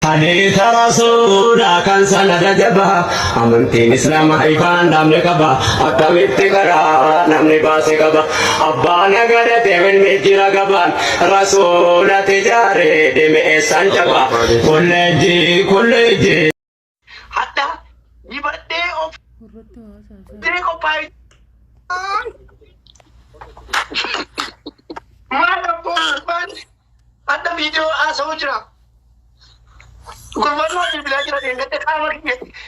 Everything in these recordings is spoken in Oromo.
حديث رسولا كان سند جبا أمنتين إسلام حيفان نامن كبا أكملت كرا نامن باس كبا أبانا غرت من مجرا كبا رسول تجاري دم إسان جبا كل جي حتى يبدأ ديكو باي ما نبغى حتى فيديو أسوجنا Gurman wajib belajar dengan kata kamar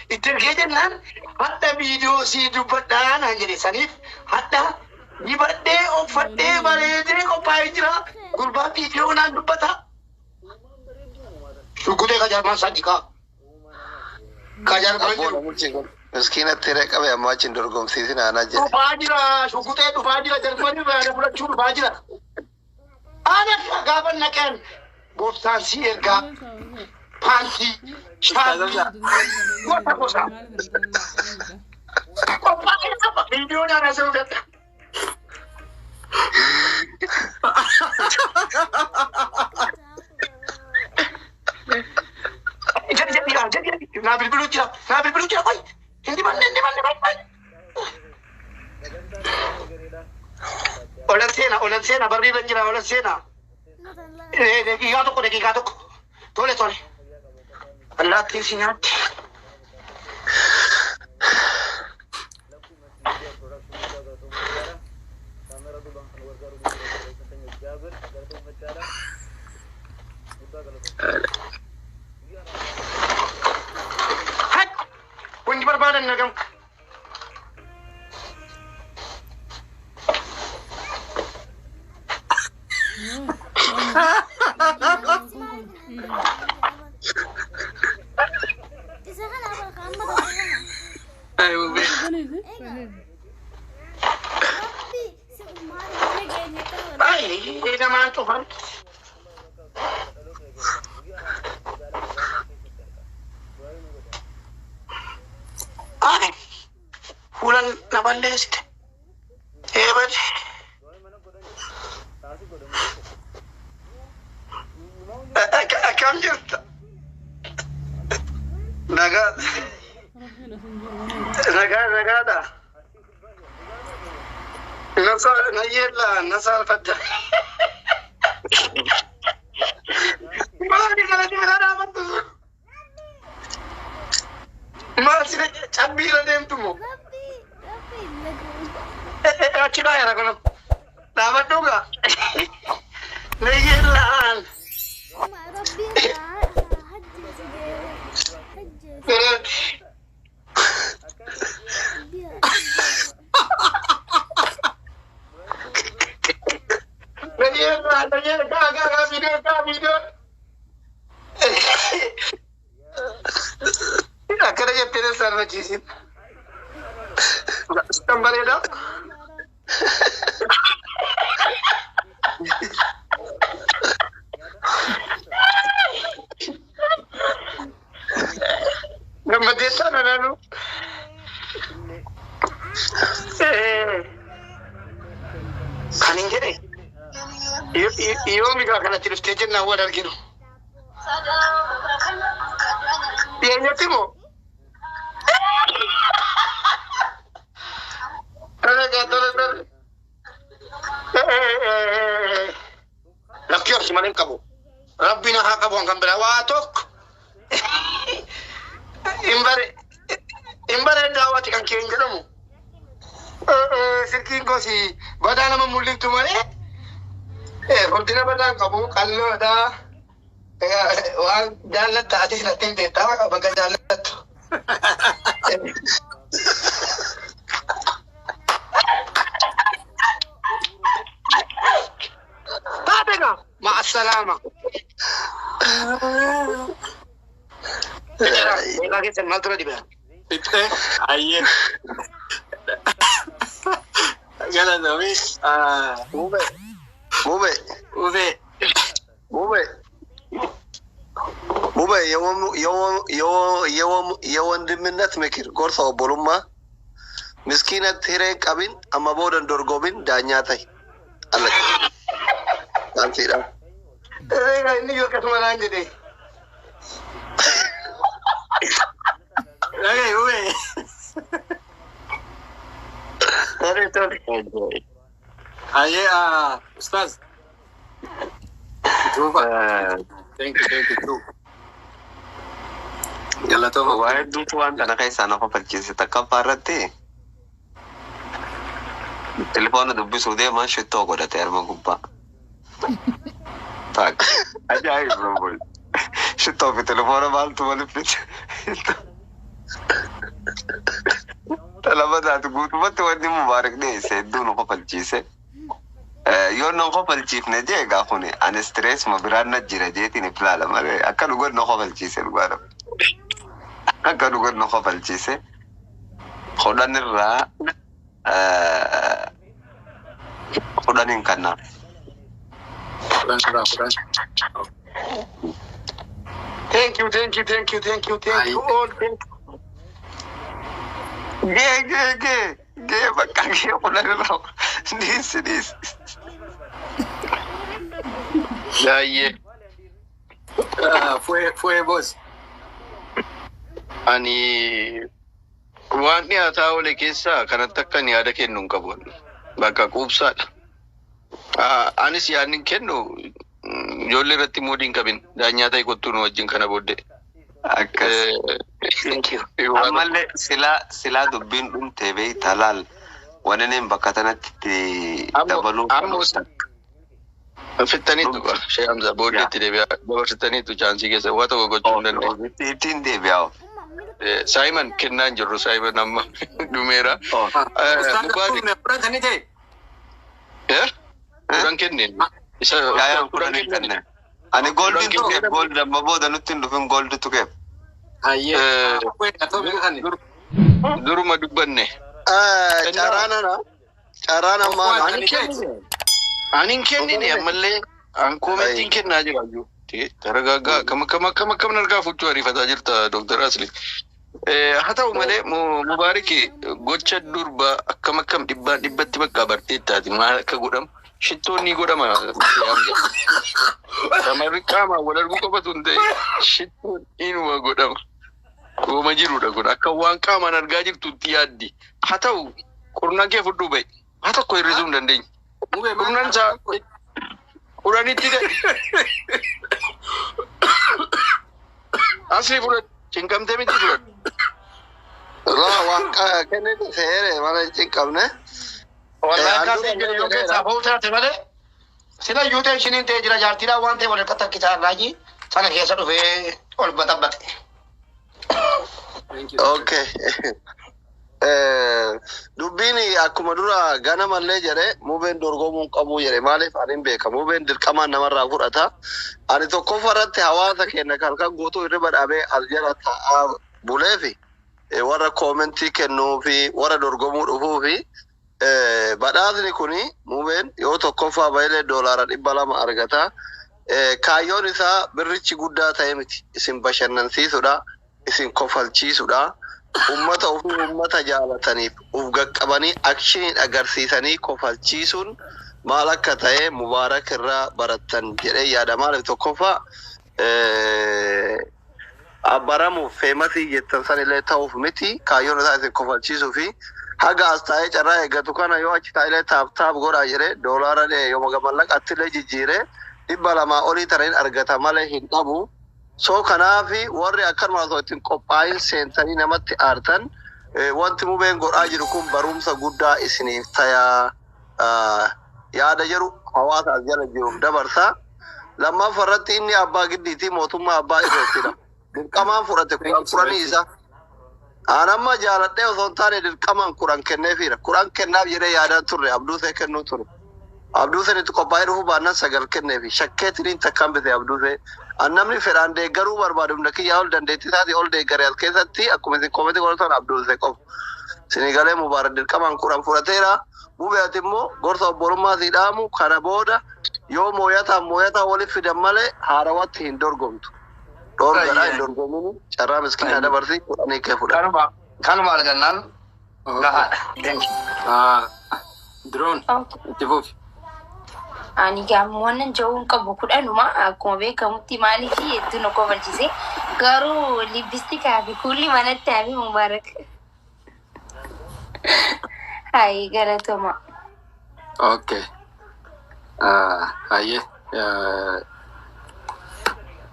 itu kejenan hatta video si dubbatan anjir sanif hatta dibade ofate balede ko paijra gurba video nan dubbata sugule kajar masadika kajar kanjur miskina tere kabe amachin dorgom sisina anaje fajira sugute tu fajira jarmani ada pula chur fajira ana gaban nakan bostan si erga Panti, Panti, apa cosa? Apa video dah rasa udah. Jadi, nabil belucu, boy. Di mana? Olan sena, bari banjira olan sena. Gigato. Tole. Allah tisinya. Hai, kunci berbadan nagam. Ini nama Tuhan. Bulan nabandes. Hebat. Akam jirta. Nagada. Nasal pada. Malah dikala dapat tuh. Masih cambilan dem tuh mo. Cina ya kalau dapat juga. Nayelan. Video. Akhirnya tidak salah cisin. Tambah ada. Gambar desa nanu. Kanin jadi. Iyo mika kana tiro stage na wala kino. Pianya timo. Tole. Lakyo si manin kabo. Rabbi na hakabo ang kambela watok. Imbare dawati kan kiengelo mo. Sirkin ko si badana mamuling tumare. Fortina badang kamu kalau ada wang jalan tak ada nating data baga jalan tu. Tapi kan, ma'assalama. Lagi senang tu dia. Itu ayat. Galan nabi. Mube የወንድምነት ምክር ጎርሳው ቦሉማ ምስኪነት ሄሬን ቀቢን አማቦደን ዶርጎቢን ዳኛታይ አለክ አንቴዳ ini juga kesalahan jadi Okay, wait. Aye, Ustaz. Thank you. Galatoma. Why do you want to say something? Purchase it. Kaparate. Telephone the bus ude man should talk with the thermogumpa. Tak. Aja bro. Should talk with telephone about to one pitch. Talaba to good what to the Mubarak day said, do no purchase. You're no couple chief Najega Hone, and stress Mabrana Girajet in a plala. I can't go no couple cheese and water. I can't go no couple cheese. Hodanera Hodanin Kana. Thank you all. Thank you. Gay, but can't hear what this. Yeah. Fue boss. Ani waan dhiyaataa oole keessaa kanatti akka ni yaada kennu hin qabu. Bakka quubsaadha. Anis yaadni kennu ijoollee irratti moodiin qabin. Daanyaa ta'e kottuu nu wajjin kana booddee. Thank you. Ammallee silaa dubbiin dhumtee beektaa laal waneen bakka tanatti dabaluu fittaniitu shee Hamza booddeetti deebi'aa dabarsitaniitu chaansii keessa waa tokko gochuu hin dandeenye. Ittiin deebi'aa. Simon kennaan jirru Simon amma dhumeera. Kuran kenneen. Kuran kenneen. Ani goldin tuqeef gold amma booda nutti hin dhufin gold tuqeef. Duruma dubbanne. Carana maal? Anin kennine ammallee an commenting kennaa jira iyyuu. Taragaagaa kam nargaa fuchuu ariifataa jirta Dr. Asli. Haa ta'u malee Mubaariki gocha durba akkam dhibbatti bakka barteettaati maal akka godhamu shittoonni godhama. Shamarri qaamaan wal arguu qofatu hin ta'e shittoon inuma godhama. Gooma jirudha kun akka waan qaamaan argaa jirtutti yaaddi. Haa ta'u qurnaan kee fudhuu ba'i. Haa tokko hir'isuu hin dandeenye. Qurnaan isaa quraanitti asli fudhadhu cinqamtee miti fudhadhu. Waan kennite seere mana cinqamne. Wallahi kaasee jedhe yoo keessaa ba'uu taate malee sila yuutee ishiniin ta'e jira jaartiidhaan waan ta'e walirratti takkisaa irraaji sana keessa dhufee ol baxabbate. Okay. Dubbiin akkuma dura ganamallee jedhe mubeen dorgomuun qabu jedhe maaliif anin beeka mubeen dirqamaan namarraa fudhata. Ani tokkoffaa irratti hawaasa keenya kan guutuu irra dhaabee as jala taa'aa buleefi warra koomentii kennuu fi warra dorgomuu dhufuu fi badhaasni kuni mubeen yoo tokkoffaa baay'ee doolaara 200 argata. Kaayyoon isaa birrichi guddaa ta'e miti isin bashannansiisudha isin kofalchiisudha. Ummata jaalataniif uf gaqqabanii akshiniin agarsiisanii kofalchiisuun maal akka ta'e Mubaarak irraa barattan jedhee yaada. Maaliif tokkoffaa abbaramuuf feemasii jettan sanillee ta'uuf miti kaayyoon isaa isin kofalchiisuu fi haga as taa'ee carraa eeggatu kana yoo achi taa'ee taap godhaa jedhee doolaara yoo gamallaqatti illee jijjiiree 200 olii tareen argata malee hin dhabu. So kanaafi warri akkanuma osoo ittiin qophaa'in seentanii namatti aartan wanti mubeen godhaa jiru kun barumsa guddaa isiniif tayaa yaada jiru hawaasa as jala jiruuf dabarsa. Lammaffaa irratti inni abbaa giddiitii mootummaa abbaa irreettidha. Dirqamaan fudhate kuranii isa. Anamma jaaladhee osoo hin taane dirqamaan kuran kenneefiira. Kuran kennaaf jedhee yaadaan turre Abduusee kennuu ture. Abduuseen itti qophaa'ee dhufuu baannaan 9 kenneefi shakkeetiin takkaan bite Abduusee. Annamni fedhaan deeggaruu barbaadu kiyyaa ol dandeettii isaati ol deeggaree as keessatti akkuma isin koomenti godhatan Abduusee qofa. Sinigalee Mubaarak dirqamaan kuran fudhateera. Mubeet immoo gorsa obbolummaa sii dhaamu kana booda yoo mooyataa waliif fidan malee haarawatti hin dorgomtu. Dhoorgadhaa hin dorgomini carraa miskiina dabarsii kudhanii kee fudhata. Kanuma argannaan gahaadha. Drone. Itti fufi. Ani gaammoon jawuun qabu kudhanuma akkuma beekamutti maaliif hedduu nu kofalchiise Garuu libbistikaa fi kulli manatti hafi mubaarak. Hayi galatoma. Okay. Hayyee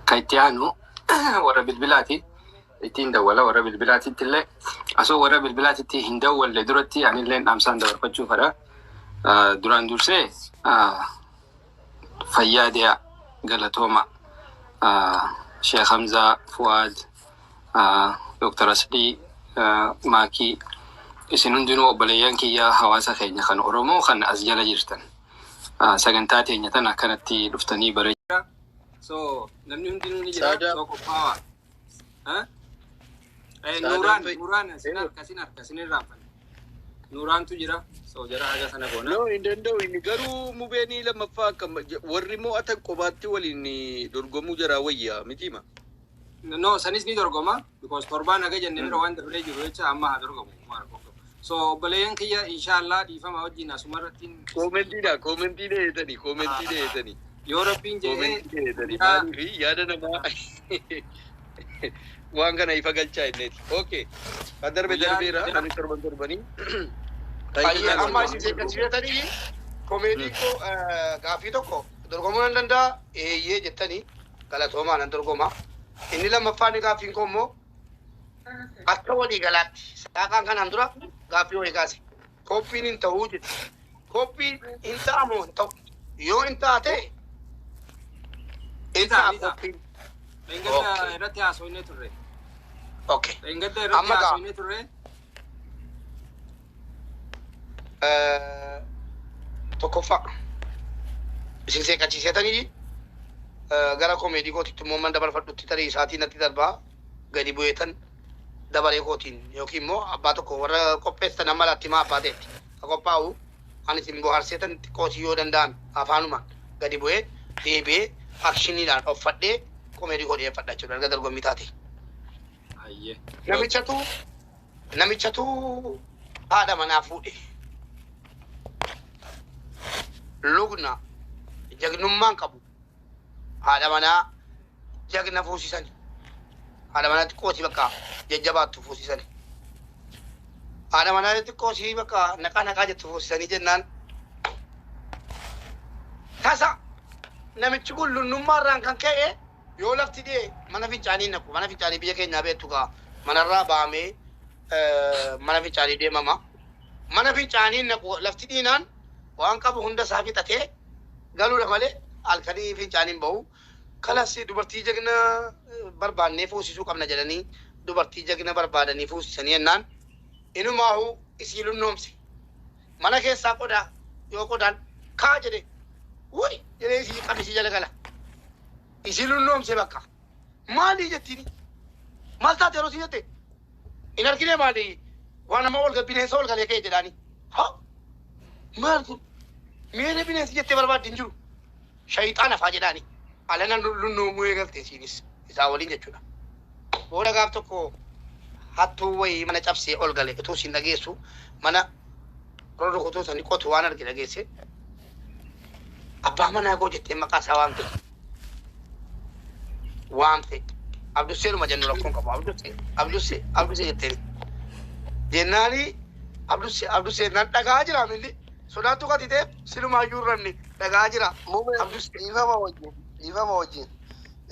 kan itti aanu warra bilbilaati. Ittiin dawwala warra bilbilaatitti illee asoo warra bilbilaatitti hin dawwalle duratti anillee dhaamsaan dabarfachuu fedha. Duraan dursee Fayyaadiyaa Galatooma, Sheekh Hamzaa Fuwaad, Dr. Asdii Maakii, isin hundinuu obboleeyyan kiyyaa hawaasa keenya kan Oromoo kan as jala jirtan. Sagantaa teenya tana akkanatti dhuftanii bareecha. So namni hundinuu ni jira. So qophaa'aa. Nuraan asin irraanfan. Nuraantu jira. So jara haga sana goona. No, hin danda'u inni garuu mubeenii lammaffaa akka warri mo'atan qobaatti waliin dorgomuu jira wayyaa mitima. No, sanis ni dorgoma because torbaan haga jennee bira waan darbee jiru jecha amma haa dorgomu. So obboleeyyan kiyya inshallah dhiifama wajjin asumarratti Komentii dheetanii. Yoo rabbiin jedhee yaada namaa waan kana ifa galchaa inneeti. Okay. Kan darbeera kan torbanii. Amma isin seeqachiifatanii komeedii koo gaaffii tokko dorgomuu nan danda'a eeyyee jettanii galatoomaa nan dorgoma. Inni lammaffaan gaaffiin koo immoo akka walii galaatti saaqaan kanaan dura gaaffii walii kaase. Koppiin hin ta'uu jedhe. Koppiin hin ta'amoo hin ta'u. Yoo hin taate hin ta'a koppiin. Engadda irratti haasofnee turre. Okay. Engadda irratti haasofnee turre. Tokkoffaa isin seeqachiisetanii gara komeedii kootitti immoo man dabarfadhutti tarii isaatiin natti darbaa gadi bu'eetan dabaree kootiin yookiin immoo abbaa tokko warra qopheessan amma laatti maa abbaa ta'etti ka qophaa'u ani isin bohaarseetan xiqqootii yoo danda'an afaanumaan gadi bu'ee deebi'ee akshiniidhaan uffadhee komeedii koo dhiyeeffadha jechuudha erga dorgommii taate. Namichatu haadha manaa fuudhe. Lugna jagnummaan qabu haadha manaa jagna fuusisani. Haadha manaa xiqqootii bakka jajjabaattu fuusisani. Haadha manaa xiqqootii bakka naqaa jettu fuusisanii jennaan. Tasa namichi kun lunnummaarraan kan ka'e yoo lafti dhee mana fincaanii naqu mana fincaanii biyya keenyaa beektu kaa manarraa baamee mana fincaanii deemama. Mana fincaanii naqu lafti dhiinaan waan qabu hunda isaa fixatee galuudha malee halkanii fincaaniin bahu. Kanas dubartii jagna barbaannee fuusisuu qabna jedhanii dubartii jagna barbaadanii fuusisanii jennaan inumaahu isii lunnoomse. Mana keessaa qodaa yoo qodaan kaa jedhe wuy jedhee isii qabisii jala gala. Isii lunnoomse bakka. Maali jettiini? Maal taate yeroo si jette? In argine maali? Waan nama ol bineensa ol galee ka'e jedhaani. Ha? Maal kun? Miira bineensi jettee barbaadde hin jiru. Shayixaana faa jedhaani. Alana lunnoomuu eegalte isiinis isaa waliin jechuudha. Booda gaaf tokko hattuu wayii mana cabsee ol gale utuu siin dhageessu mana roorro kutuu sani qotu waan arge dhageesse. Abbaa manaa koo jettee maqaa isaa waamte. Waamte. Abdusseenuma jennu rakkoon qabu. Abdussee jetteen. Jennaani Abdussee nan dhagaa jira milli. Sodaattu katitee silumaayyuu irranni dhagaa jira. Dhiifama wajjin.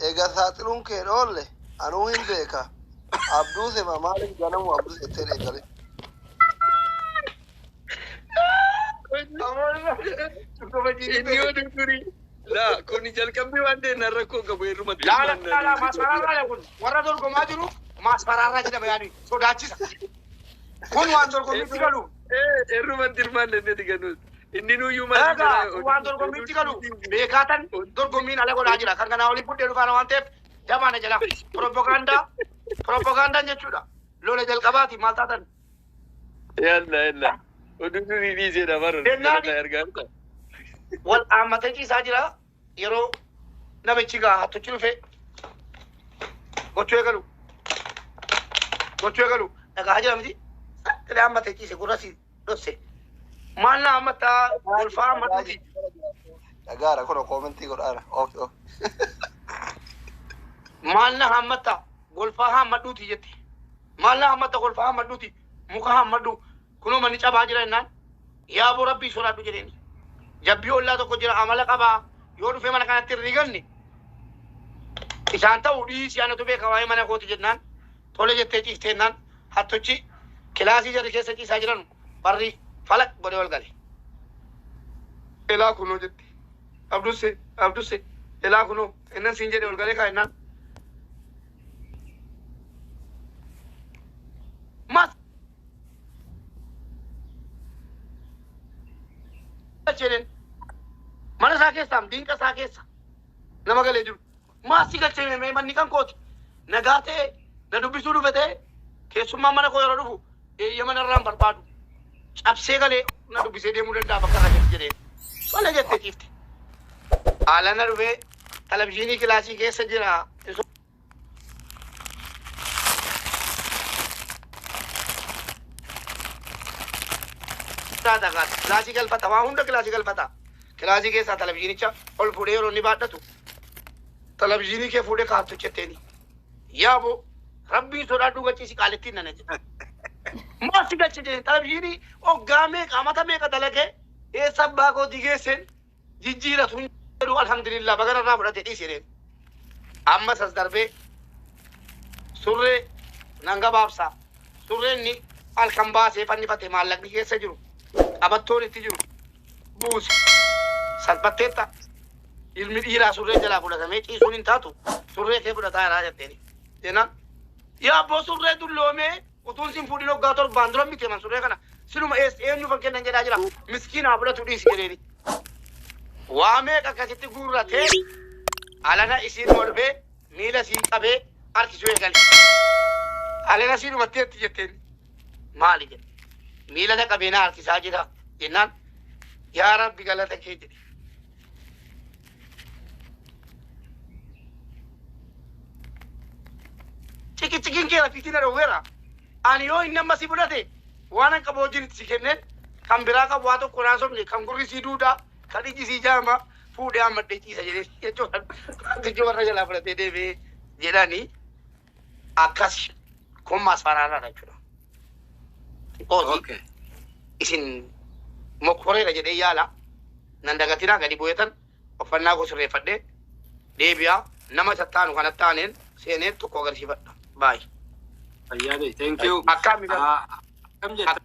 Egaa saaxiluun kee dhoolle anuu hin beeka. Abduuse maaliif ganamu abduuse jettee eegale. Inni yoo durduri. La kun jalqabbii waan deeman rakkoo qabu heerumatti. Laala maasfaraarraa kun warra dorgomaa jiru maasfaraarraa jedhama yaani sodaachisa. Kun waan dorgommiitti galu. Heerumatti hirmaanne inni ganuus. Inni nuyyuu waan dorgommiitti galu beekaatan dorgommiin ala godhaa jira. Kan kanaa olii buddee dhufaana waan ta'eef damaana jala. Propagandaan jechuudha. Lola jalqabaati maal taatan. Yalla. Oduu durii dhiiseedha marra. Wal haammatee ciisaa jira yeroo namichi gaa hattuchi dhufe gochuu eegalu dhagaa jira miti tole haammatee ciise gurrasi dhosse maal na haammataa golfaa hammatuuti. Dhagaara kun komentii godhaara. Maal na haammataa golfaa hammadhuuti jette. Maal na hammadda golfaa hammadhuuti muka hammadhu kunoo manni cabaa jira jennaan yaaboo rabbii sodaadhu jedheeni. Jabbii ollaa tokko jira amala qabaa yoo dhufee mana kanatti riganne isaan ta'uu dhiisii anatu beeka waa'ee mana kooti jennaan tole jettee ciisteennaan hattochi kilaasii jarri keessa ciisaa jiran barri falak godhe wal gale. Elaa kunoo jette abdusse elaa kunoo innan siin jedhe wal galee kaa'ennaan mas jedhen mana isaa keessaa diinqa isaa keessa nama galee jiru maasii galchee manni kan kooti nagaa ta'e na dubbisuu dhufe ta'e keessummaan mana koo yeroo dhufu eeyyama narraan barbaadu cabsee galee na dubbisee deemuu danda'a bakka irra jedheen wala jettee ciifte. Haala na dhufee televizyiinii kilaasii keessa jira. Kilaasii galfata waa hunda kilaasii galfata. Kilaasii keessaa televizyiinicha ol fuudhee yeroo inni baadhatu televizyiinii kee fuudhee kaattu jetteeni. Yaaboo rabbiin sodaadhu gachiisi qaalittiin nana jedhe. Maasii galche jedheen televizyiinii hoggaa meeqa amata meeqa dalagee eessa abbaa koo digeesseen jijjiiratu jedhu alhamdulillah baganarraa fudhate dhiisireen. Ammas as darbee surree nan gabaabsaa surreenni halkan baasee fannifate maallaqni keessa jiru qabattoon itti jiru buuse salphatteetta ilmi dhiiraa surree jalaa fudhatamee ciisuun hin taatu surree kee fudhataa jiraa jetteeni. Jennaan yaabboo surree dulloomee utuun sin fuudhin hoggaa torbaan dura miti man surree kana sinuma eenyu fan kennan jedhaa jira miskiinaa fudhatu dhiisi jedheeni. Waa meeqa akkasitti guurratee alana isiin molbee miila sii qabee harkisuu eegale. Alana siin hubatteetti jetteen maali jedhe miila na qabee na harkisaa jira jennaan yaa rabbi galata kee jedhe. Cikiin kee rafiitiin dhowweera ani yoo inni amma si fudhate waan akka boojin si kenneen kan biraa qabu waa tokko naa sobne kan gurri sii duudaa kan iji sii jaama fuudhee hammadhee ciisa jedhee jechuudha. Tijji warra jalaa fudhatee deebi'ee jedhanii akkas kummaas faraaraadha jechuudha. Ooti isin mokkoreera jedhee yaala nan dagatinaa gadi bu'eetan uffannaa koo sirreeffadhee deebi'aa nama sattaanu kanatti taaneen seenee tokko agarsiifadha. Bye. Fayyade, thank you. Akkam jedha.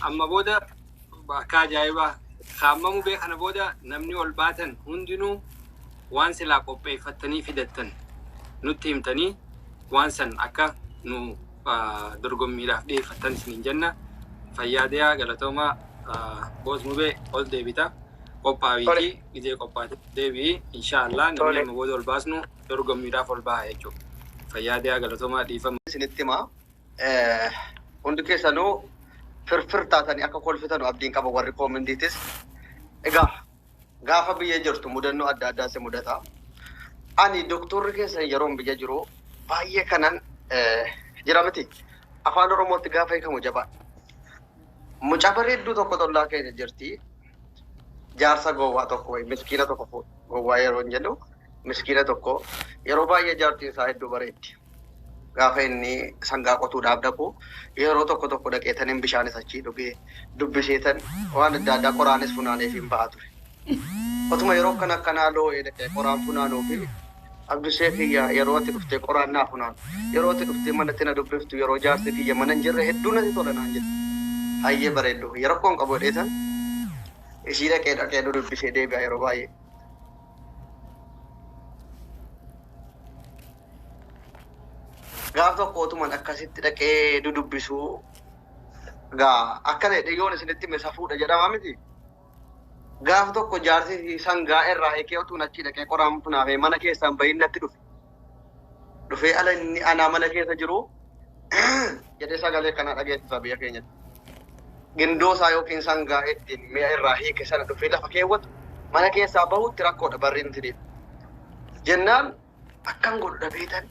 Amma booda akka ajaa'ibaa kaamamu beekana booda namni ol baatan hundinuu waan silaa qopheeffattanii fidattan nutti himtanii waan san akka nu dorgommiidhaaf dhiyeeffattan isiniin jenna. Fayyaadee galatoomaa boos mubee ol deebita. Qophaa'ii gidee qophaa'ee deebi'i inshaallah namni amma booda ol baasnu dorgommiidhaaf ol baha jechuudha. Fayyaadee galatoomaa dhiifama. Isinitti himaa hundi keessanuu firfir taatanii akka kolfitanu abdiin qaba warri koomintiitis. Egaa gaafa biyya jirtu mudannoo adda addaa si mudata. Ani doktorri keessan yeroon biyya jiru baay'ee kanan jira miti. Afaan Oromootti gaafa hiikamu jabaa. Mucaa bareedduu tokko tollaa keessa jirti. Jaarsa gowwaa tokko wayi miskiina tokko gowwaa yeroo hin jedhu miskiina tokko yeroo baay'ee jaartiin isaa hedduu bareeddi. Gaafa inni sangaa qotuudhaaf dhaqu yeroo tokko tokko dhaqeetaniin bishaanis achii dhugee dubbiseetan waan adda addaa qoraanis funaaneef hin bahaa ture. Otuma yeroo kana akkanaa loo'ee dhaqee qoraan funaanuu fi abdusee kiyya yeroo itti dhuftee qoraan naa funaanu yeroo itti dhuftee manatti na dubbiftu yeroo jaarsi kiyya mana hin jirre hedduu natti tola naan jedhu. Hayyee bareeddu yeroo koon qabu dheetan isii dhaqee dubbisee deebi'a yeroo baay'ee. Gaaf tokko otuman akkasitti dhaqee dudubbisuu gaa akkana yoon isinitti misa fuudha jedhama miti. Gaaf tokko jaarsi sangaa irraa hiikee otuun achi dhaqee qoraan funaafee mana keessaan bahin natti dhufe. Dhufee ala inni anaa mana keessa jiru jedhee sagalee kana dhageessisa biyya keenyatti. Gindoosaa yookiin sangaa ittiin mi'a irraa hiike sana dhufee lafa keewwatu mana keessaa bahutti rakkoodha barriin tiriif. Jennaan akkan godhu dhabeetan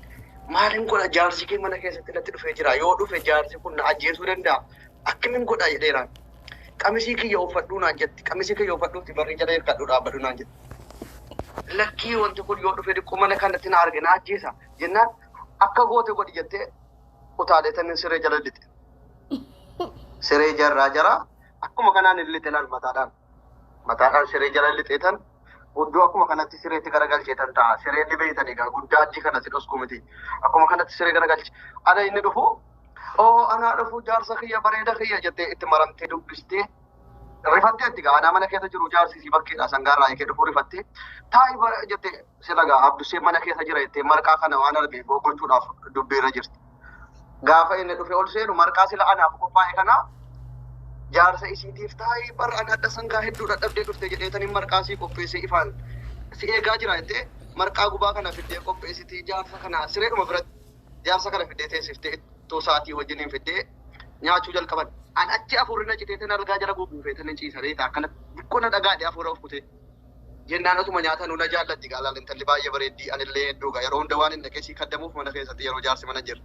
maalin godha jaarsi kee mana keessatti natti dhufee jira yoo dhufe jaarsi kun na ajjeesuu danda'a akkamiin godha jedheeraan. Qamisii kiyya uffadhuu naan jetti qamisii kiyya uffadhuutti barrii jala hirkadhuu dhaabbadhu naan jetti. lakkii wanti kun yoo dhufe dhiqqoo mana kanatti na arge na ajjeesa jennaan akka goote godhi jettee utaalee siree jala lixxe. Siree jarraa jara akkuma kanaan illite laal mataadhaan siree jala lixee tan guddoo akkuma kanatti sireetti garagalcheetan ta'a. Sireen ni beeytan egaa guddaa addii kanatti dhosku miti. Akkuma kanatti siree garagalche. Ana inni dhufu anaa dhufu jaarsa kiyya bareeda kiyya jettee itti maramtee dubbistee rifattee itti gaa mana keessa jiru jaarsisii bakkeedha sangaarraa eekee dhufu rifattee taa'ii jettee sila gaa abdusee mana keessa jira jettee marqaa kana waan argee gochuudhaaf dubbiirra jirti. Gaafa inni dhufe ol seenu marqaa sila anaaf qophaa'e kana jaarsa isiitiif taa'ii barra adda sangaa hedduu dadhabdee dhufte jedheetanii marqaa sii qopheessee ifaan si eegaa jira jettee marqaa gubaa kana fiddee qopheessitii jaarsa kana sireedhuma biratti jaarsa kana fiddee teessiftee ittoo saatii wajjiniin fiddee nyaachuu jalqaban. An achi afurrina citeetiin argaa jala guguufeetiin ciisanii ta'a kana xiqqoona dhagaadhee afura ufkute. Jennaan asuma nyaata nuna jaallatti gaalaan intalli baay'ee bareeddii anillee hedduuga yeroo hunda waan hin dhaqeesii kaddamuuf mana keessatti yeroo jaarsi mana jira.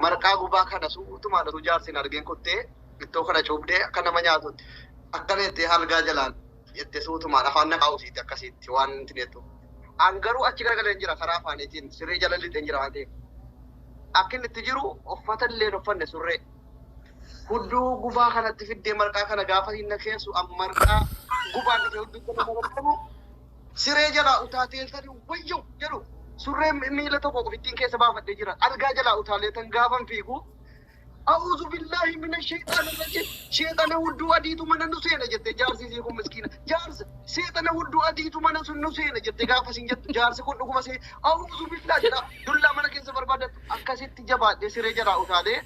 Marqaa gubaa kana suutumaan osoo jaarsiin argeen kottee ittoo kana cuubdee akka nama nyaatutti akkana jettee halgaa jalaan jettee suutumaan afaan naqaa'usiiti akkasitti waan hin jettu. An garuu achi garagaleen jira karaa afaaniitiin siree jala lixeen jira waan ta'eef. Akka inni itti jiru uffata illee uffanne surree. Hudduu gubaa kanatti fiddee marqaa kana gaafa hinna keessu marqaa gubaan dhufee hudduu kana marqamu siree jalaa utaateeltanii wayyoo jedhu surree miila tokko qofittiin keessa baafadhee jira. Algaa jalaa utaaleetan gaafan fiigu أعوذ بالله من الشيطان الرجيم شيطان ودو أديتو من نسينا جت جارسي سيكون مسكينة جارس شيطان ودو أديتو من نسينا جت قافسين جت جارس كون نقوم سي أعوذ بالله جرا دللا من كيس بربادة أكاسيت تجابات دي سيري جرا وكاده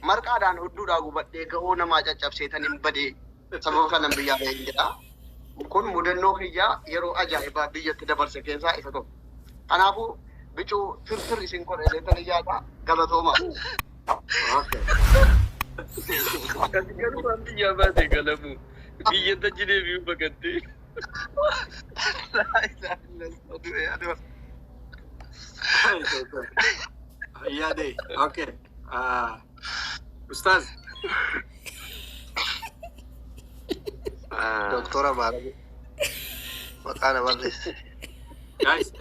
مركادان ودو راغو بدي كهونا ما جاب شيطان بدي سبب كلام بيا جرا كون مدنو خيا يرو أجايبا بيا تدبر سكينسا إساتو أنا أبو بيجو فرفر إسينكور إليتن إجابة غلطوما Okay. Kan nanti ya baate kalamu. Biyya tajjilee biyu baqattee. Yade. Okay. Ustaz. Doktora Barabi. Makana Barabi. Guys,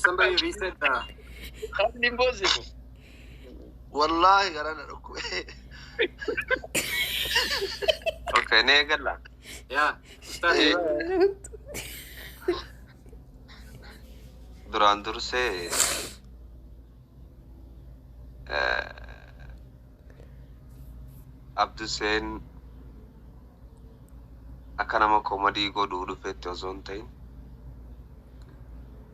somebody reset Kan impossible. Wallahi garana dhukku. Okay, nee galla. Yeah. Ustaz. Duraan dursee Abduseen akka nama koomedii godhuu dhufeetti osoo hin ta'in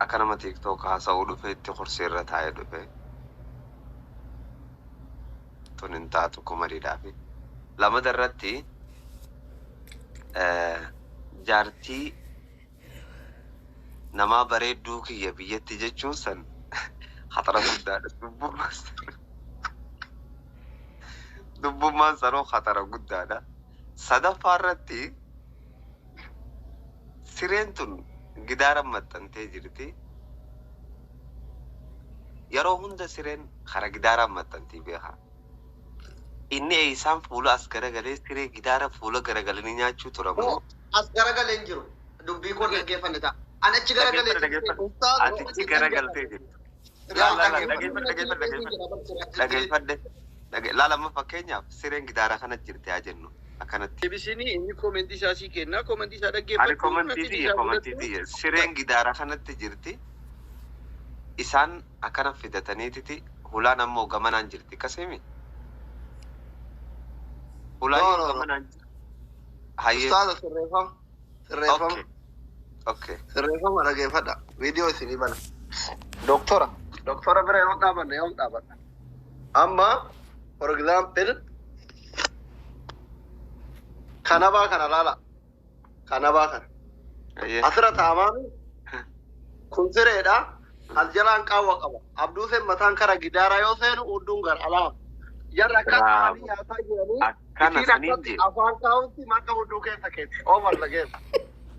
akka nama TikTok haasa'uu dhufeetti horseerra taa'ee dhufe. Tun hin taatu koomediidhaaf. Lamada irratti jaartii namaa bareedduu kiyya biyyatti jechuun san hatara guddaadha. Dubbummaan sanoo hatara guddaadha. Sadaffaa irratti sireen tun gidaara maxxantee jirti. Yeroo hunda sireen kara gidaara maxxantii beeka. Inni isaan fuula as garagalee siree gidaara fuula garagalanii nyaachuu turamu. As garagaleen jiru dubbii koo dhaggeeffanne ta'a. Ani achi garagalee Atichi garagaltee jirti. Dhaggeeffadhe. Laalama fakkeenyaaf sireen gidaara kana jirti haa jennu. Akkanatti. Deebisanii inni koomentii isaa sii kennaa koomentii isaa dhaggeeffatu. Ani koomentii sireen gidaara kanatti jirti. Isaan akkana fidataniititi hulaan ammoo gamanaan jirti akkasimi. Hulaan gamanaan jirti. Hayyee. Ustaza sirreeffama. Okay. Sirreeffama dhaggeeffadha. Viidiyoo isinii bana. Doktora bira yoo dhaabanna. Amma for example kanabaa kana laala. Kanabaa kana. Asirra taa'amaan kun sireedha. As jalaan qaawwa qaba. Abduu seen mataan kara gidaara yoo seenu udduun gara alaa. Jarra akka qaanii nyaataa jiranii. Akkana saniin jira. Afaan kaa'utti makka hudduu keessa keessa. Over the game.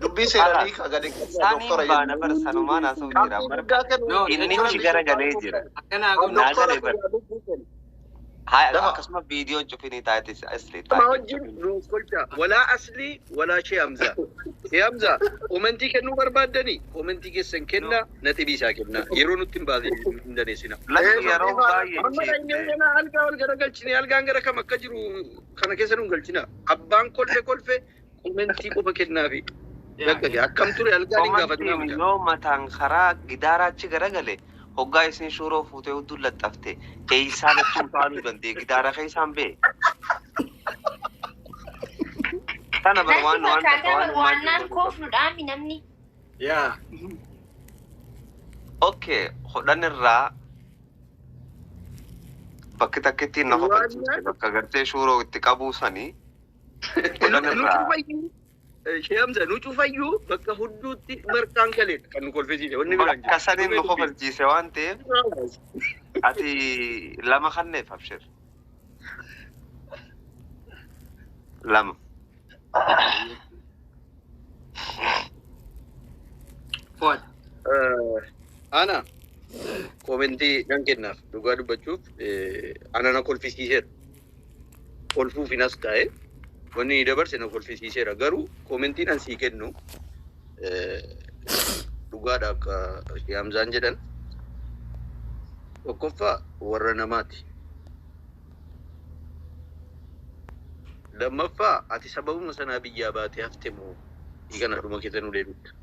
Dubbii seeranii ka gadi Saniin baana barsanumaan haasa'u jira. Inni garagalee jira. Akkanaa kun Naagalee bar. هاي دفع. أكسمة فيديو جوفيني تايتس أصلي ما وجين روف كلتا ولا أصلي ولا شيء أمزا يا أمزا كومنتي كنو بربادني كومنتي كيسن كنا نتبي ساكنا يرونو تنبادي ندني سنا لا يرون باي أما لا إننا ألقى والجرا قلتني ألقى أنجرا كم كجرو كنا كيسنون قلتنا أبان كل في كومنتي كوبا كنا في لكن أكمل تري ألقى نيجا فتنا مجا يوم تانخرا جدارا تشجرا قلة هوجا يسني شورو فوتة ودول لطفته كيسان تشوفاني بندي جدارا كيسان بي تانا بروان وان Kagak warnaan koofnuudhaan namni. يا اوكي خدان الرا بكتا كتي نخبر كغرتي شورو اتقابو ساني خدان الرا شيء أمزا نشوف أيو بكا هدوتي مركان كليت كانوا كل فيزي وني بلانج كساني نخبر جيسي وانتي اتي لما خلني فابشر لما فؤاد أنا كومنتي نانكنا دوغادو بتشوف أنا نقول في سير كل في ناس كاي وني دبر سنقول في سير أجرو كومنتي نانسي كنو دوغادا كيام زانجدن وكفا ورناماتي لما فا أتي سبب مثلا بيجاباتي هفتمو يكنا روما كتنو ليلوت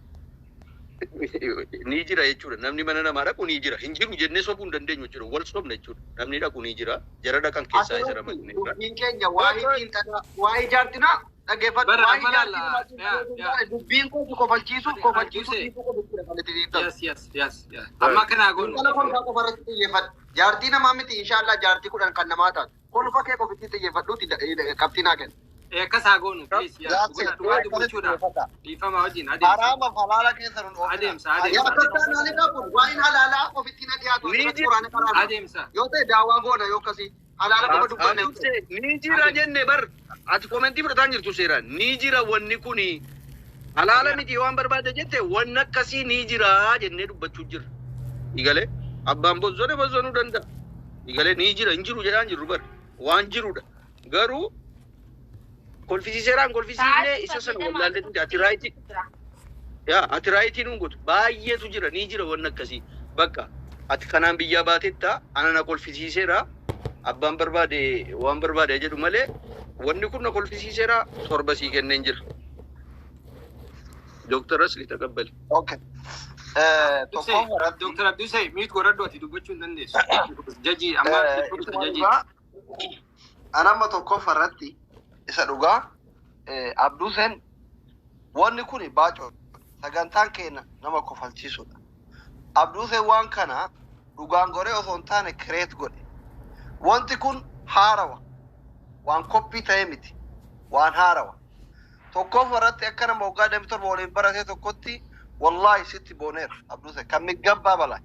ni jira jechuudha namni mana namaa dhaqu ni jira hin jiru jennee sobuu hin dandeenyu jechuudha wal sobna jechuudha namni dhaqu ni jira jara dhaqan keessaa isa ramadne dubbiin keenya waa'ee jaartina dhaggeeffadhu waa'ee jaartina dubbiin kun kofalchiisuuf yes amma kana goonu qofarratti xiyyeeffadhu jaartii namaa miti inshaallah jaartii kudhan kan namaa taatu kolfa kee qofitti xiyyeeffadhuuti qabxinaa kenna kasaa goonu please dhugaa dubbachuudha dhiifama wajjin haraama falaala keessa nun adeemsa waa'in halaalaa ofitti na dhiyaatu adeemsa yoo ta'e daawaa goona yoo akkasii halaala qofa dubbanne ni jira jenne bar ati komentii fudhataan jirtu seera ni jira wanni kuni halaala miti waan barbaade jette wanni akkasii ni jira jennee dubbachuu jirra igalee abbaan bosonuu danda'a igalee ni jira hin jiru jedhaan jirru bar waan jirudha garuu kolfisiiseeraan kolfisiifnee isa sana wallaalletti ati raayitii nuun gootu baay'eetu jira ni jira wanni akkasii bakka ati kanaan biyyaa baatetta ana na kolfisiiseera abbaan barbaade waan barbaade jedhu malee wanni kun na kolfisiiseera torba sii kenneen jira dooktaras li taqabbali okay Dr. Abdusay miit godhadhu ati dubbachuu hin dandeessu jaji amma jaji anamma tokkoffaa irratti isa dhugaa Abduuseen wanni kun baacoo sagantaan keenya nama kofalchiisudha. Abduuseen waan kana dhugaan goree osoo hin taane kireet godhe. Wanti kun haarawa waan koppii ta'ee miti waan haarawa. Tokkoffaa irratti akka nama waggaa 27 waliin baratee tokkotti wallaahi sitti booneera Abduuseen kan miggabbaa balaa.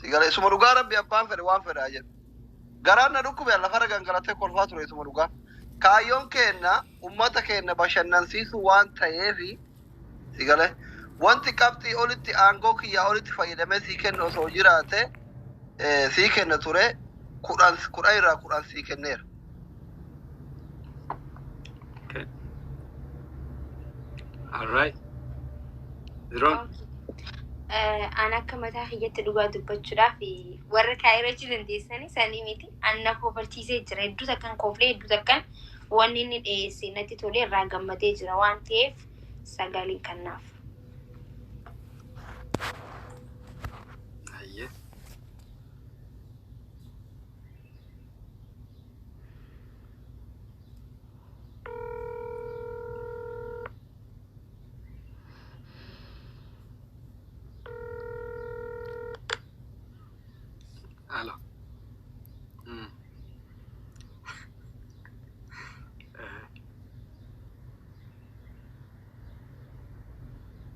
Sigalee isuma dhugaa rabbi abbaan fedhe waan fedhaa jedhu. Garaan na dhukkubee lafarra gangalatee kolfaa ture isuma dhugaa. Kaayyoon keenya ummata keenya bashannansiisuu waan ta'eefi sigalee wanti qabxii olitti aangoo kiyyaa olitti fayyadamee sii kennu osoo jiraate sii kenna ture kudhan irraa kudhan sii kenneera. all right Zron An akka mataa kiyyatti dhugaa dubbachuudhaaf warra kaayirachuu dandeessanii sanii miti anna kofalchiisee jira hedduu takkan koflee hedduu takkan wanni inni dhiyeesse natti tolee irraa gammadee jira waan ta'eef sagalee kannaaf. ayye Halo.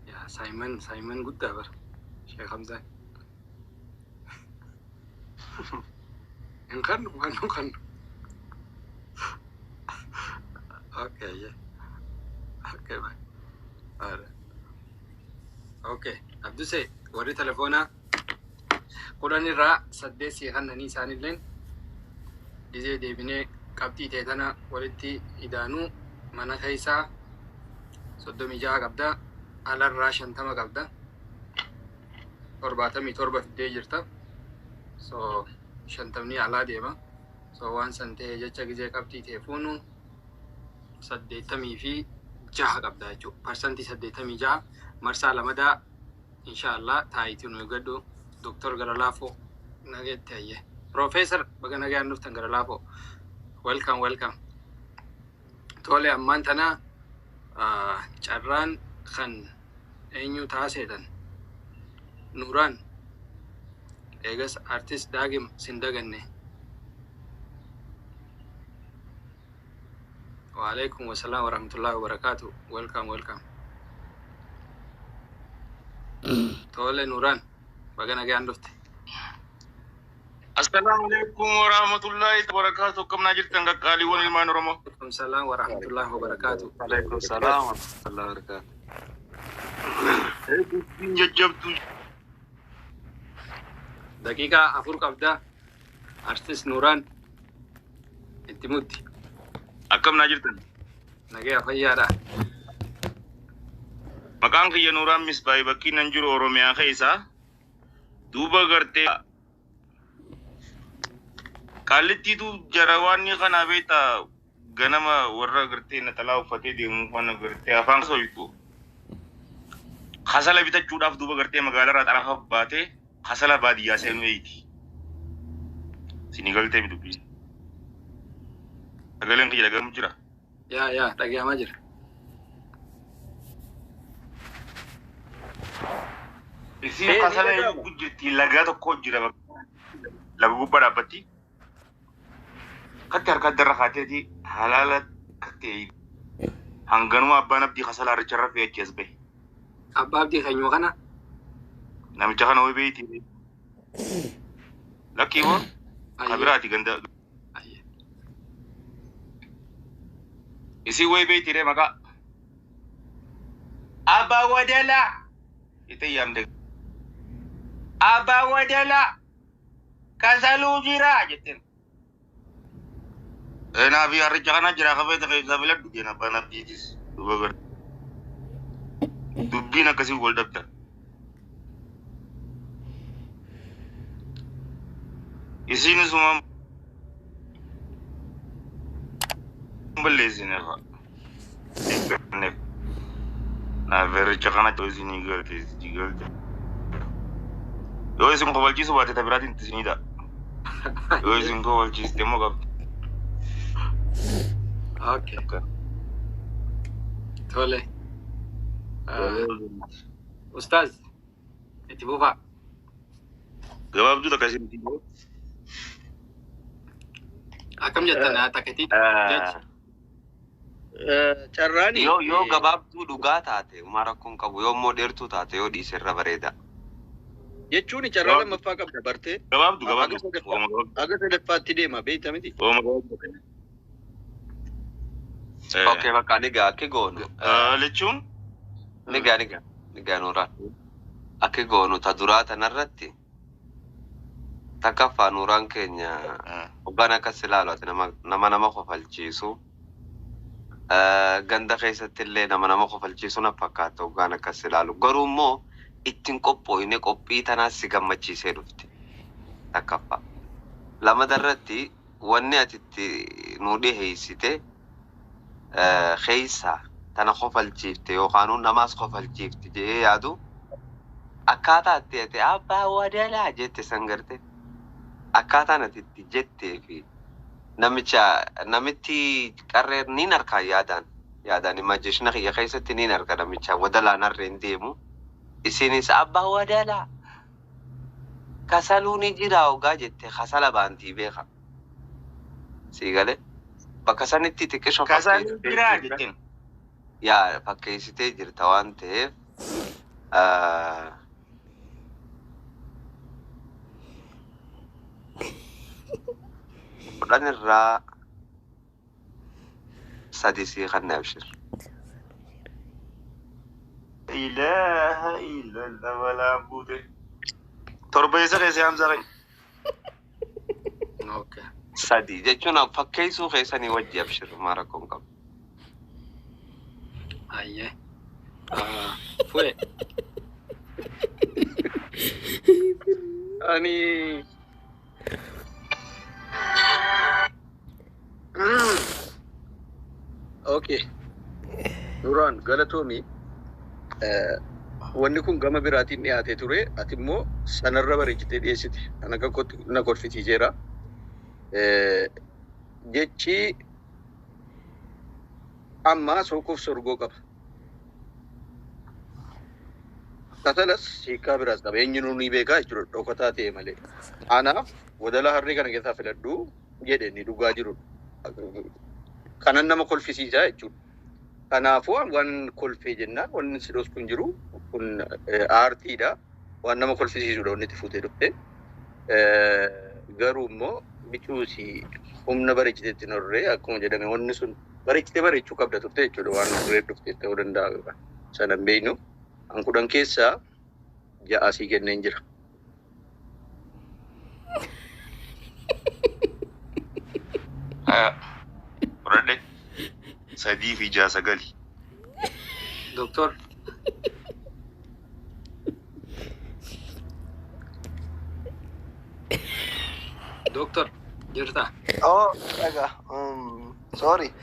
Ya Simon guddaa bar Sheekh Hamzaan. Hin kannu waan nu kannu. Okay, yeah. Okay, bye. Alright. Okay, Abdusay, warri telefoonaa kudhan irraa 8 kannanii isaanilleen gizee deebinee qabxii ta'e tana walitti idaanuu mana keessaa 36 qabda alarraa 50 qabda 77 fiddee jirta so 50 alaa deema so waan san ta'e jecha gizee qabxii ta'e fuunu 86 qabda jechuudha parsantii 86 marsaa lamadaa inshallah taayitii nu gaddu Dr. Garalaafoo nageetti ayye Professor baga nagaan dhuftan Garalaafoo welcome tole ammaan tana carraan kan eenyu taaseetan Nuuraan eegas artist Daagim Sindaganne wa alaikum wassalam wa rahmatullahi wa barakatuh welcome tole Nuuraan baga nagaan dhufte Assalamu alaikum wa rahmatullahi wa barakatuh. Kam na jirtan ga kaliwan ilman Oromo. Alaikum salam wa rahmatullahi wa barakatuh. Alaikum salam wa rahmatullahi wa barakatuh. Jajjabtu. Daqiiqa afur qabda artist Nuuraan itti mutti. Akkam na jirtan? Nagaya fayyaadha. Maqaan kiyya Nuuraan Misbaayi bakki nan jiru Oromiyaa keessa duuba gartee Kalittitu jarawaanni kana beeta ganama warra gartee na talaa uffatee deemu kana gartee afaan soitu hasala bitachuudhaaf duuba gartee magaalarraa xarafa baatee hasala baadiyyaa seenuu eeyti sini galtee midubbii sagaleen kiyya dhagahamu jira yaa dhagahamaa jira isiin hasala eeguu jirti lagaa tokko jira laga gubbaa dhaabbatti Kati harka darah hati di halalat kati hanganuma abbaan abdii hasala haricharra fe'achee as bahe. Abbaa abdii keenyu kana Namicha kana way beeyti. Lakkii moo kabiraati ganda. Isii way beeyti ree maqaa. Abbaa wadala itti yaamde. Abbaa wadala kasaluu jira jetteen. Nabi harichaa kana jira kafee ta'ee filadhu jenna abbaan abdiitis duuba gara. Dubbiin akkasii wal dhabda. Isiin suma balleessine fa'a. Naaf harichaa kana ta'uu isinii galte. Yoo isin kofalchiisu baate tabiraatiin isinidha. Yoo isin kofalchiiste immoo qabdi. Okay. Tole. Ustaz, itti fufaa. Gabaabduu takka isin itti Akkam jettan takkatii jecha. Carraani. Yoo gabaabduu dhugaa taate uumaa rakkoon qabu yoo immoo dheertuu taate yoo dhiiserra bareeda. Jechuun carraa lammaffaa qabda bartee. gabaabduu. Aga sadaffaatti deema beekta miti. Okay, bakka nigaa akka goonu. Lechuun? Nigaa Nuuraan. Akka goonu ta duraa tanarratti takkaffaa Nuuraan keenya hoggaan akkas ilaalu ati nama kofalchiisu. Ganda keessatti illee nama kofalchiisu na fakkaata hoggaan akkas ilaalu. Garuu immoo ittiin qophooyne qophii tanaas si gammachiisee dhufti. Takkaffaa. Lamadarratti wanni ati itti nuu dhiheessite keessa tana kofalchiifte yookaan namaas kofalchiifte jedhee yaadu akkaataa itti ati abbaa wadalaa jette san garte akkaataan ati itti jettee fi namitti qarreer ni narkaa yaadaan imaajishina kiyya keessatti ni narka namicha wadalaan harreen deemu isinis abbaa wadalaa kasaluu ni jira ogaa jette kasala baantii beeka sii galee. Bakka sanitti xiqqisho Kasaan jira jetteen. yaa fakkeessitee jirta waan ta'eef kudhan irraa sadi sii kan abshir. Ilaha illallah wala bute. Torba isa keessa hamza kan. Okay. sadi jechuun fakkeessuu keessanii wajji abshir mara kun qabu. Ayyee. Fue. Ani okay. Duraan galatoomii wanni kun gama biraatiin dhiyaatee ture ati immoo sanarra bareechitee dhiyeessite ana kakkotti na kolfisiiseera. Jechi amma sookuuf sorgoo qaba. Katalas hiikaa biraas qaba. Eenyuun ni beekaa jechuudha dhokataa ta'e malee. Anaaf wadala harree kana keessaa filadhuu jedhe ni dhugaa jiru. Kanan nama kolfisiisaa jechuudha. Kanaafuu waan kolfee jennaan wanni si dhosku hin jiru kun aartiidha. Waan nama kolfisiisudha wanni itti fuutee dhufte. Garuu immoo bichuusi humna bareechiteetti norree akkuma jedhame wanni sun bareechitee bareechuu qabda turte jechuudha waan duree dhuftee ta'uu danda'a. Sana hin beeknu. An kudhan keessaa 6 sii kenneen jira. Fudhadhe 3 fi 6 9. Doctor. Doctor, jirta? Oh, egaa. Sorry.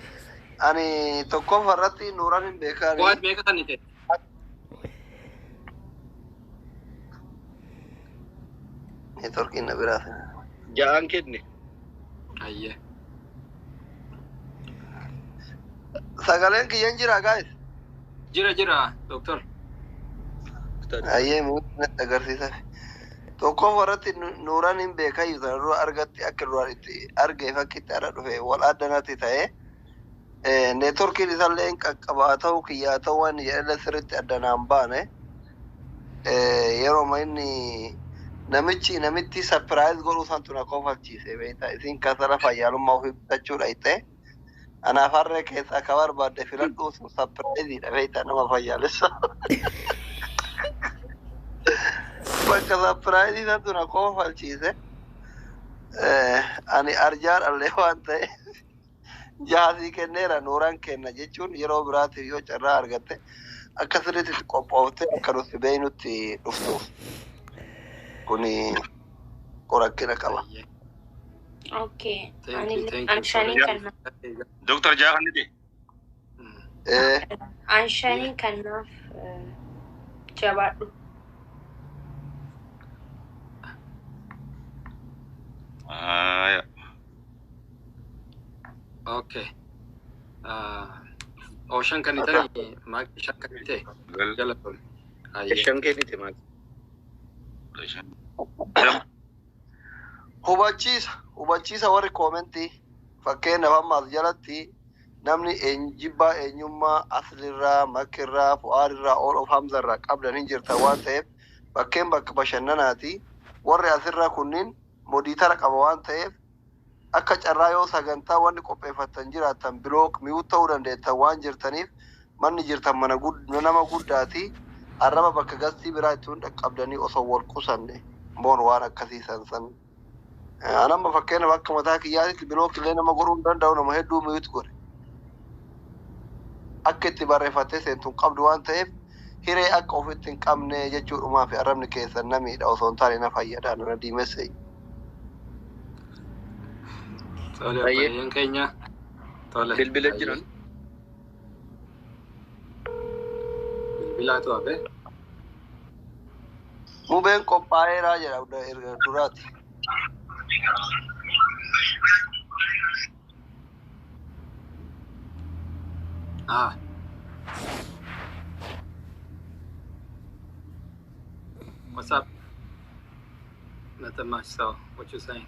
Ani tokkoof irratti nuuraan hin beekaan. Waan beekan ite. Networkiin na biraas. 6 kenne. Ayyee. Sagaleen kiyyan jira guys. Jira, doctor. Ayyee muuxinatti agarsiisa. Tokkoof irratti nuuraan hin beekan yoo dura argatti akka duraan itti argee fakkiitti ara dhufe wal addanatti ta'ee networkiin isallee hin qaqqabaa ta'uu kiyyaa ta'uu waan jedhan sirriitti addanaan baane yeroo inni namitti surprise godhuu santu na kofalchiise beektaa isin kasara fayyaalummaa ofii bitachuudha itti anaaf harree keessaa ka barbaadde filadhuu sun surpriseidha beektaa nama fayyaalessa. Bakka surprise santu na kofalchiise ani arjaan allee waan ta'e 6 sii kenneera nuuraan kenna jechuun yeroo biraatiif yoo carraa argatte akka sirriitti qophooftee akka nuti beeynutti dhuftuuf. Kuni qorakkina qaba. Okay. Thank you. Anshani kanna. Doctor Jahan nite. Anshani kanna jabaadhu. Yeah. Okay. Ocean kan itani maak ishan kan ite. Galatol. Ayyee. Shan kennite maal? Hubachiisa warri koomentii fakkeenyaaf ammaas jalatti namni jibbaa eenyummaa aslirraa makkirraa fu'aadirraa ol of hamzarraa qabdan hin jirta waan ta'eef bakkeen bakka bashannanaati warri asirraa kunniin modiitara qaba waan ta'eef akka carraa yoo sagantaa wanni qopheeffatan jiraatan bilook mi'uu ta'uu dandeettan waan jirtaniif manni jirtan nama guddaati arraba bakka gastii biraa ittiin dhaqqabdanii osoo wal qusanne moon waan akkasii san anamma fakkeenya bakka mataa kiyyaatitti bilook illee nama godhuu hin danda'u nama hedduu mi'uutu godhe akka itti barreeffattee seentuun qabdu waan ta'eef hiree akka ofitti hin qabne jechuudhumaa fi arrabni keessan namiidha osoo hin taane na fayyadaan na diimessee. Tole baay'een keenya. Tole. Bilbila jiran. Bilbilaatu hafe. Mubeen qophaa'eeraa jedha duraati. What's up? Nothing much. So, what you saying?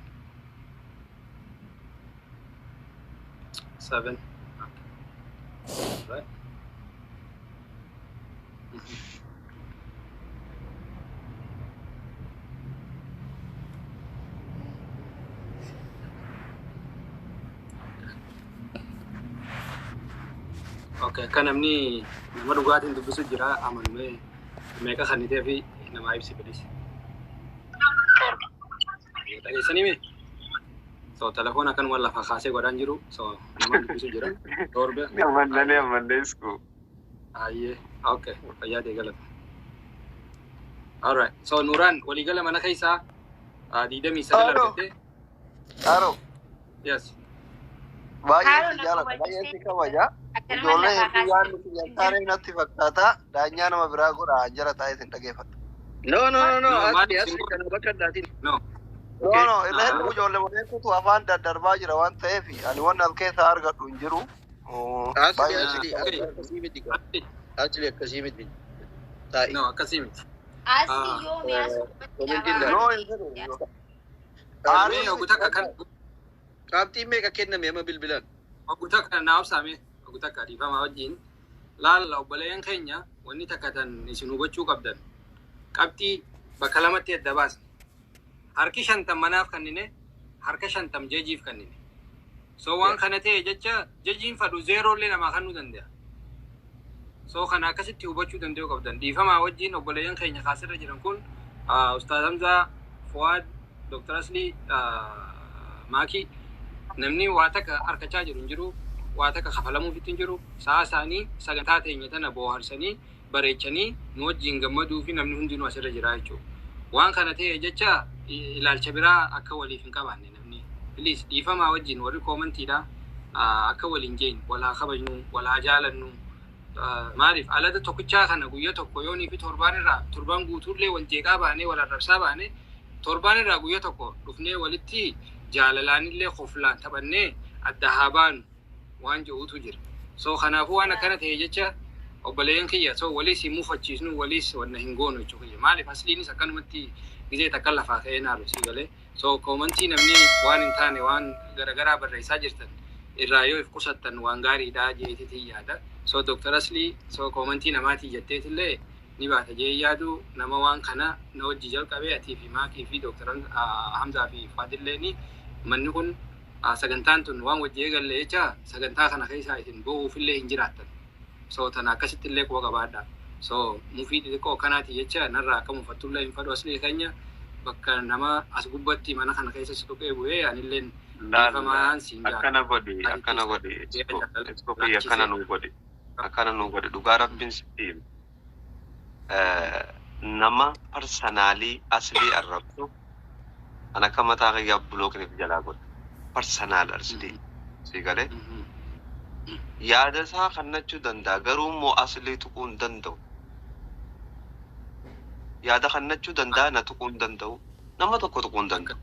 7. Okay. Right. Okay, kan namni nama dhugaatiin dubbisu jira amanamee meeqa sanitee fi nama ibsi bilis. Dhageessanii mee? So telefoona kan wal lafa kaasee godhaan jiru. So nama dubbisu jira. Torbe. Ni amanne isku. Aye. Okay. Fayyaa ta'e galata. Alright. So Nuran waligala mana keessa diidamii sagal argatte. Aro. Yes. Baay'ee si jaalata. Baay'ee si kabaja. Ijoollee hedduu waan nuti yantaaree natti fakkaata. Daanyaa nama biraa godha jala taa'ee sin dhageeffata. No. No, As kan bakka addaatiin. No. No, irra hedduu ijoollee wadeessutu afaan daddarbaa jira waan ta'eef ani waan al keessaa argadhu hin jiru. Asli akkasii miti. Asli akkasii miti. Taa'i. No, akkasii miti. Asii yoo mi'aas No, hin jedhu. Mee ogutakka kan Qabxiin meeqa kenname amma bilbilan? ogutakka naaf saame ogutakka dhiifamaa wajjin laalla obboleeyyan keenya wanni takka tan isin hubachuu qabdan qabxii bakka lamatti adda baasne harki 50 manaaf kannine harka 50 jejiif kannine so waan kana ta'e jecha jejiin fadhu 0 illee namaa kannuu danda'a so kana akkasitti hubachuu danda'uu qabdan dhiifamaa wajjin obboleeyyan keenya kaasirra jiran kun Ustaaz Hamza Fuad Dr. Asli Maki namni waa takka harkachaa jiru hin jiru waa takka kafalamuuf ittiin jiru sa'a isaanii sagantaa teenya tana booharsanii bareechanii nu wajjin gammaduu fi namni hundinuu asirra jira jechuudha. Waan kana ta'e jecha ilaalcha biraa akka waliif hin qabaanne namni please dhiifamaa wajjin warri koomantiidha akka waliin jeen walaa kabajnu walaa jaalannu maaliif alada tokkichaa kana guyyaa tokko yoonii fi torbaan guutuullee wal jeeqaa baanee wal arrabsaa baanee torbaan irraa guyyaa tokko dhufnee walitti jaalalaanillee qoflaan taphannee adda haa baanu waan jedhutu jira. So kanaafuu waan akkana ta'e jecha obboleeyyan kiyya so waliis hin mufachiisnu waliis wanna hin goonu jechuudha. Maaliif asliinis akkanumatti gizee takka lafaa ka'ee naaru si galee. So koomantii namni waan hin taane waan garagaraa barreessaa jirtan irraa yoo if qusattan waan gaariidha jeetiitii yaada. So Dr. Asli so koomantii namaatii jetteetillee ni baata jee yaadu nama waan kana na wajji jalqabee atii fi Maakii fi Dr. Hamzaa fi Faadilleeni manni kun sagantaan tun waan wajji eegalle jecha sagantaa kana keessaa isin bo'uufillee hin jiraattan. So tana akkasitti illee quba qabaadha. So mufii xixiqqoo kanaati jecha narraa akka mufattullee hin fadhu asli keenya bakka nama as gubbatti mana kana keessa si tuqee bu'ee anilleen dhiifamaan siin jaa. Akkana godhi iskoofi akkana nu godhi dhugaa rabbiin sitti nama personaalii aslii arrabsu an akka mataa kiyyaa bulookiniif jalaa godha personaal aslii si galee yaada isaa kannachuu danda'a garuu immoo aslii tuquu hin danda'u yaada kannachuu danda'a na tuquu hin danda'u nama tokko tuquu hin danda'u